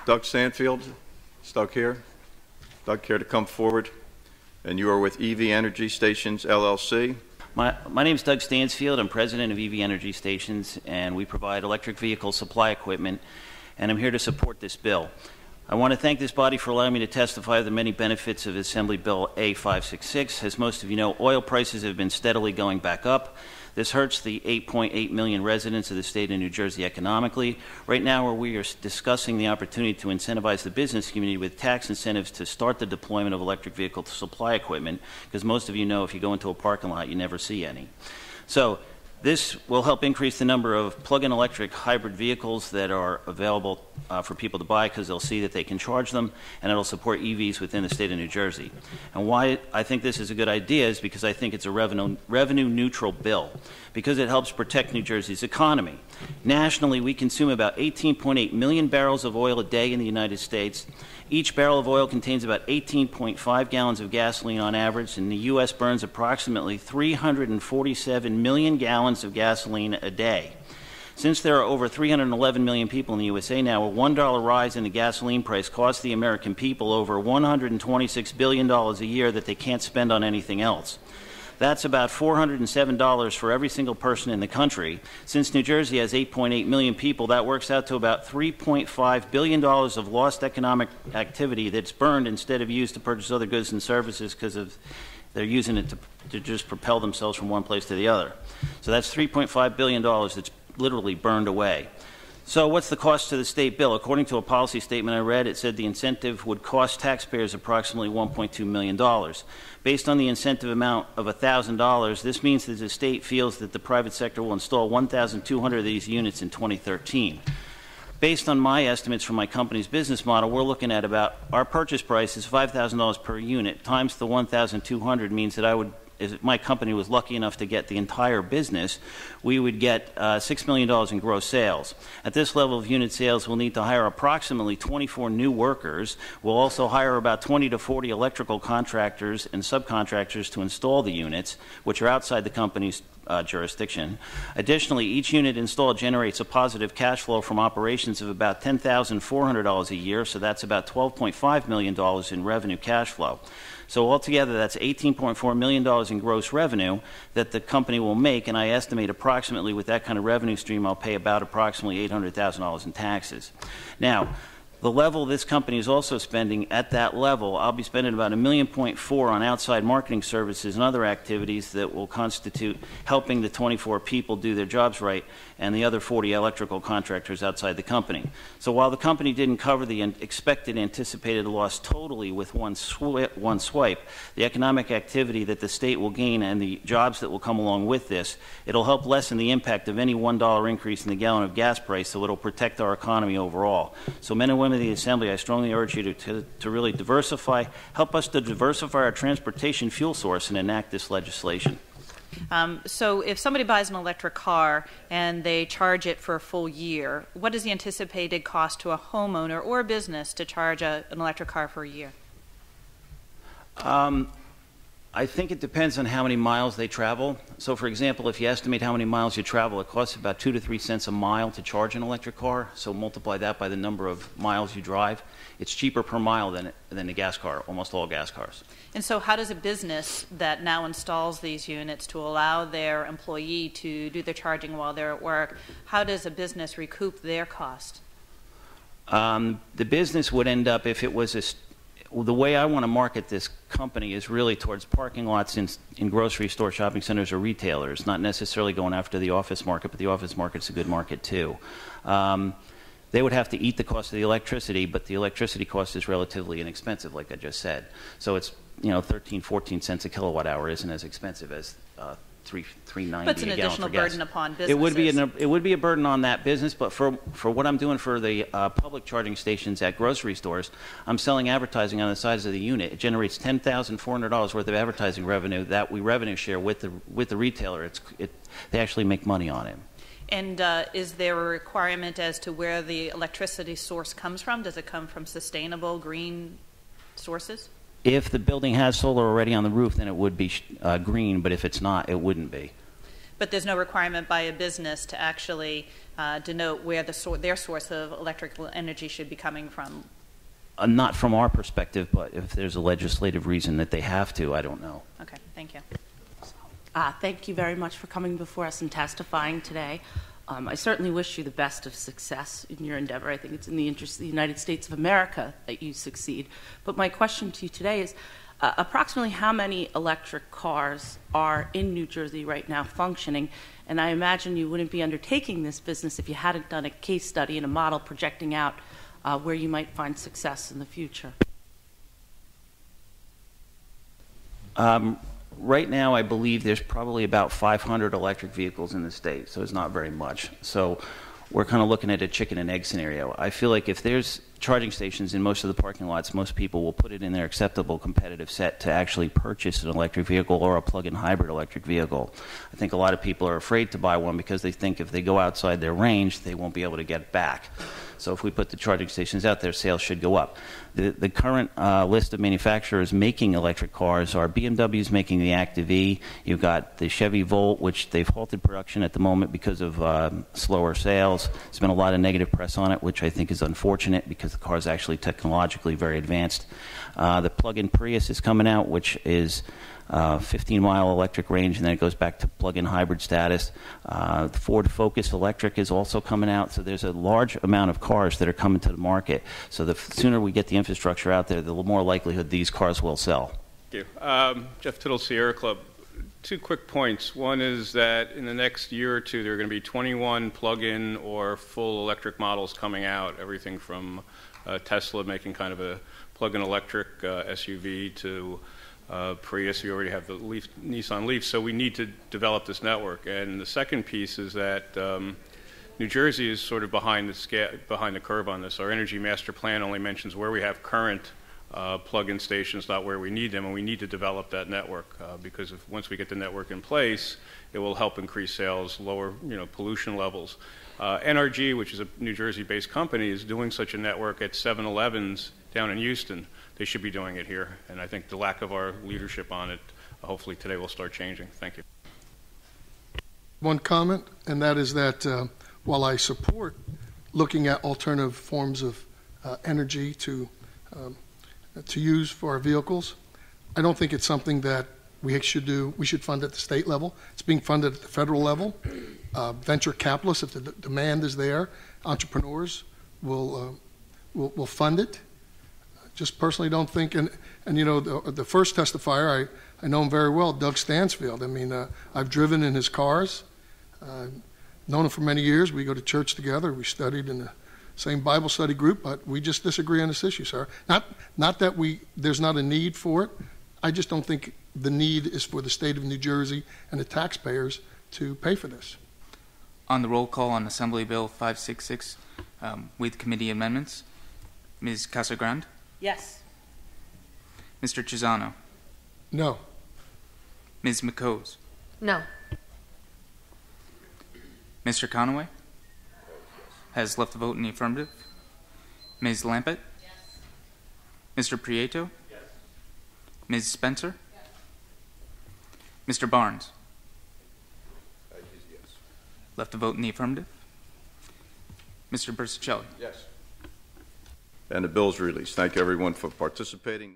Doug Sandfield. Is Doug here? Doug, care to come forward? And you are with EV Energy Stations, LLC. My name is Doug Stansfield. I'm president of EV Energy Stations, and we provide electric vehicle supply equipment, and I'm here to support this bill. I want to thank this body for allowing me to testify of the many benefits of Assembly Bill A566. As most of you know, oil prices have been steadily going back up. This hurts the 8.8 million residents of the state of New Jersey economically. Right now, where we are discussing the opportunity to incentivize the business community with tax incentives to start the deployment of electric vehicle supply equipment, because most of you know if you go into a parking lot, you never see any. So this will help increase the number of plug-in electric hybrid vehicles that are available for people to buy, because they'll see that they can charge them, and it'll support EVs within the state of New Jersey. And why I think this is a good idea is because I think it's a revenue-neutral bill, because it helps protect New Jersey's economy. Nationally, we consume about 18.8 million barrels of oil a day in the United States. Each barrel of oil contains about 18.5 gallons of gasoline on average, and the U.S. burns approximately 347 million gallons of gasoline a day. Since there are over 311 million people in the USA now, a $1 rise in the gasoline price costs the American people over $126 billion a year that they can't spend on anything else. That's about $407 for every single person in the country. Since New Jersey has 8.8 million people, that works out to about $3.5 billion of lost economic activity that's burned instead of used to purchase other goods and services, because they're using it to just propel themselves from one place to the other. So that's $3.5 billion that's literally burned away. So what's the cost to the state bill? According to a policy statement I read, it said the incentive would cost taxpayers approximately $1.2 million. Based on the incentive amount of $1,000, this means that the state feels that the private sector will install 1,200 of these units in 2013. Based on my estimates from my company's business model, we're looking at about, our purchase price is $5,000 per unit, times the 1,200 means that if my company was lucky enough to get the entire business, we would get $6 million in gross sales. At this level of unit sales, we'll need to hire approximately 24 new workers. We'll also hire about 20 to 40 electrical contractors and subcontractors to install the units, which are outside the company's jurisdiction. Additionally, each unit installed generates a positive cash flow from operations of about $10,400 a year, so that's about $12.5 million in revenue cash flow. So altogether, that's $18.4 million in gross revenue that the company will make, and I estimate approximately with that kind of revenue stream, I'll pay about approximately $800,000 in taxes. Now, the level this company is also spending, at that level, I'll be spending about $1.4 million on outside marketing services and other activities that will constitute helping the 24 people do their jobs right and the other 40 electrical contractors outside the company. So while the company didn't cover the anticipated loss totally with one swipe, the economic activity that the state will gain and the jobs that will come along with this, it'll help lessen the impact of any $1 increase in the gallon of gas price, so it'll protect our economy overall. So men and women of the Assembly, I strongly urge you to really diversify, help us to diversify our transportation fuel source and enact this legislation. So if somebody buys an electric car and they charge it for a full year, what is the anticipated cost to a homeowner or a business to charge an electric car for a year? I think it depends on how many miles they travel. So, for example, if you estimate how many miles you travel, it costs about 2 to 3 cents a mile to charge an electric car. So multiply that by the number of miles you drive. It's cheaper per mile than a gas car, almost all gas cars. And so how does a business that now installs these units to allow their employee to do their charging while they're at work, how does a business recoup their cost? The business would end up, if it was the way I want to market this company is really towards parking lots in grocery store, shopping centers, or retailers, not necessarily going after the office market, but the office market's a good market too. They would have to eat the cost of the electricity, but the electricity cost is relatively inexpensive, like I just said. So it's 13, 14 cents a kilowatt hour isn't as expensive as $3.90 But it's an a gallon additional for gas. burden upon businesses. It would be a burden on that business, but for what I'm doing for the public charging stations at grocery stores, I'm selling advertising on the sides of the unit. It generates $10,400 worth of advertising revenue that we revenue share with the retailer. They actually make money on it. And is there a requirement as to where the electricity source comes from? Does it come from sustainable green sources? If the building has solar already on the roof, then it would be green, but if it's not, it wouldn't be. But there's no requirement by a business to actually denote where their source of electrical energy should be coming from. Not from our perspective, but if there's a legislative reason that they have to, I don't know. Okay, thank you. Thank you very much for coming before us and testifying today. I certainly wish you the best of success in your endeavor. I think it's in the interest of the United States of America that you succeed. But my question to you today is, approximately how many electric cars are in New Jersey right now functioning? And I imagine you wouldn't be undertaking this business if you hadn't done a case study and a model projecting out where you might find success in the future. Right now, I believe there's probably about 500 electric vehicles in the state, so it's not very much. So we're kind of looking at a chicken and egg scenario. I feel like if there's charging stations in most of the parking lots, most people will put it in their acceptable competitive set to actually purchase an electric vehicle or a plug-in hybrid electric vehicle. I think a lot of people are afraid to buy one because they think if they go outside their range, they won't be able to get back. So if we put the charging stations out there, sales should go up. The current list of manufacturers making electric cars are BMW's making the Active E. You've got the Chevy Volt, which they've halted production at the moment because of slower sales. There's been a lot of negative press on it, which I think is unfortunate because the car is actually technologically very advanced. The plug-in Prius is coming out, which is 15-mile electric range, and then it goes back to plug-in hybrid status. The Ford Focus Electric is also coming out, so there's a large amount of cars that are coming to the market. So the sooner we get the infrastructure out there, the more likelihood these cars will sell. Thank you. Jeff Tittle, Sierra Club. 2 quick points. One is that in the next year or two, there are going to be 21 plug-in or full electric models coming out, everything from Tesla making kind of a plug-in electric SUV to Prius. You already have the Nissan Leaf, so we need to develop this network. And the second piece is that New Jersey is sort of behind the curve on this. Our energy master plan only mentions where we have current plug-in stations, not where we need them, and we need to develop that network because once we get the network in place, it will help increase sales, lower pollution levels. NRG, which is a New Jersey-based company, is doing such a network at 7-Elevens down in Houston. They should be doing it here, and I think the lack of our leadership on it, hopefully today will start changing. Thank you. One comment, and that is that while I support looking at alternative forms of energy to use for our vehicles, I don't think it's something that we should do. We should fund at the state level. It's being funded at the federal level. Venture capitalists, if the demand is there, entrepreneurs will fund it. Just personally don't think, and the first testifier, I know him very well, Doug Stansfield. I mean, I've driven in his cars. Known him for many years. We go to church together. We studied in the same Bible study group, but we just disagree on this issue, sir. Not that there's not a need for it. I just don't think the need is for the state of New Jersey and the taxpayers to pay for this. On the roll call on Assembly Bill 566 with committee amendments, Ms. Casagrande? Yes. Mr. Chisano? No. Ms. McCose? No. Mr. Conaway? Has left the vote in the affirmative. Ms. Lampett? Yes. Mr. Prieto? Yes. Ms. Spencer? Yes. Mr. Barnes? Yes. Left the vote in the affirmative. Mr. Bersacelli? Yes. And the bill's released. Thank you, everyone, for participating.